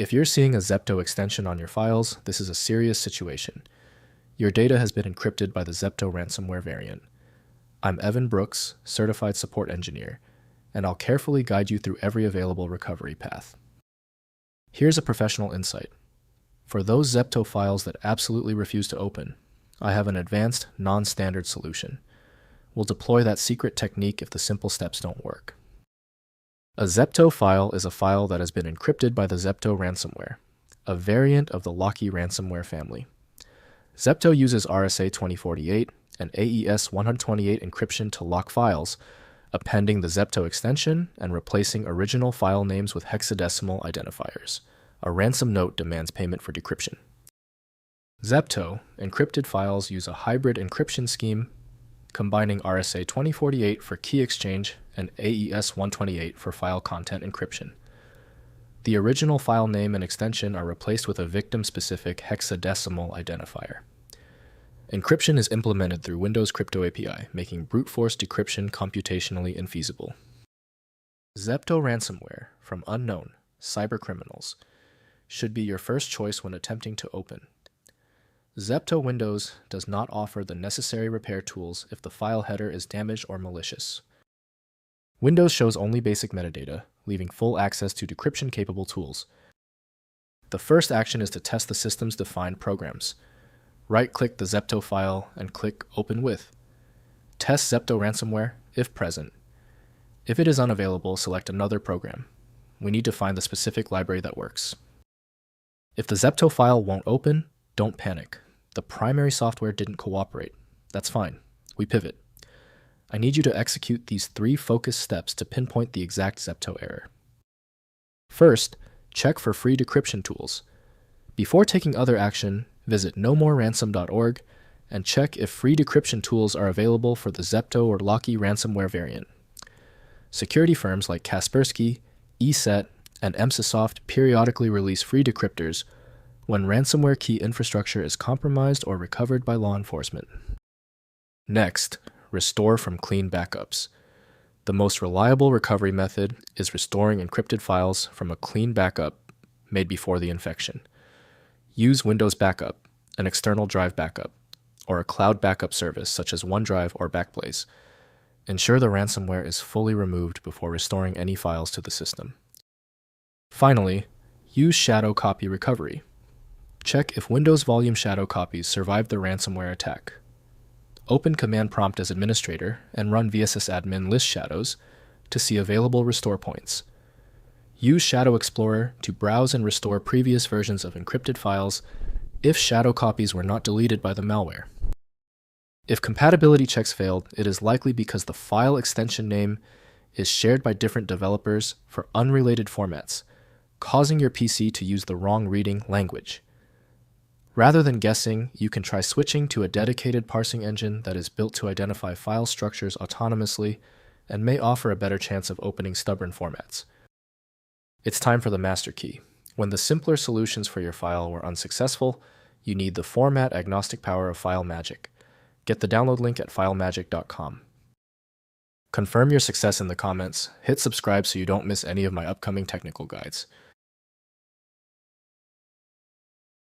If you're seeing a ZEPTO extension on your files, this is a serious situation. Your data has been encrypted by the ZEPTO ransomware variant. I'm Evan Brooks, Certified Support Engineer, and I'll carefully guide you through every available recovery path. Here's a professional insight. For those ZEPTO files that absolutely refuse to open, I have an advanced, non-standard solution. We'll deploy that secret technique if the simple steps don't work. A ZEPTO file is a file that has been encrypted by the ZEPTO ransomware, a variant of the Locky ransomware family. ZEPTO uses RSA-2048 and AES-128 encryption to lock files, appending the ZEPTO extension and replacing original file names with hexadecimal identifiers. A ransom note demands payment for decryption. ZEPTO encrypted files use a hybrid encryption scheme combining RSA-2048 for key exchange and AES-128 for file content encryption. The original file name and extension are replaced with a victim-specific hexadecimal identifier. Encryption is implemented through Windows CryptoAPI, making brute force decryption computationally infeasible. ZEPTO ransomware from unknown cybercriminals should be your first choice when attempting to open. ZEPTO Windows does not offer the necessary repair tools if the file header is damaged or malicious. Windows shows only basic metadata, leaving full access to decryption-capable tools. The first action is to test the system's defined programs. Right-click the ZEPTO file and click Open With. Test ZEPTO ransomware, if present. If it is unavailable, select another program. We need to find the specific library that works. If the ZEPTO file won't open, don't panic. The primary software didn't cooperate. That's fine. We pivot. I need you to execute these 3 focused steps to pinpoint the exact ZEPTO error. First, check for free decryption tools. Before taking other action, visit nomoreransom.org and check if free decryption tools are available for the ZEPTO or Locky ransomware variant. Security firms like Kaspersky, ESET, and Emsisoft periodically release free decryptors when ransomware key infrastructure is compromised or recovered by law enforcement. Next, restore from clean backups. The most reliable recovery method is restoring encrypted files from a clean backup made before the infection. Use Windows Backup, an external drive backup, or a cloud backup service such as OneDrive or Backblaze. Ensure the ransomware is fully removed before restoring any files to the system. Finally, use shadow copy recovery. Check if Windows volume shadow copies survived the ransomware attack. Open Command Prompt as administrator and run vssadmin list shadows to see available restore points. Use Shadow Explorer to browse and restore previous versions of encrypted files if shadow copies were not deleted by the malware. If compatibility checks failed, it is likely because the file extension name is shared by different developers for unrelated formats, causing your PC to use the wrong reading language. Rather than guessing, you can try switching to a dedicated parsing engine that is built to identify file structures autonomously and may offer a better chance of opening stubborn formats. It's time for the master key. When the simpler solutions for your file were unsuccessful, you need the format-agnostic power of FileMagick. Get the download link at filemagick.com. Confirm your success in the comments, hit subscribe so you don't miss any of my upcoming technical guides.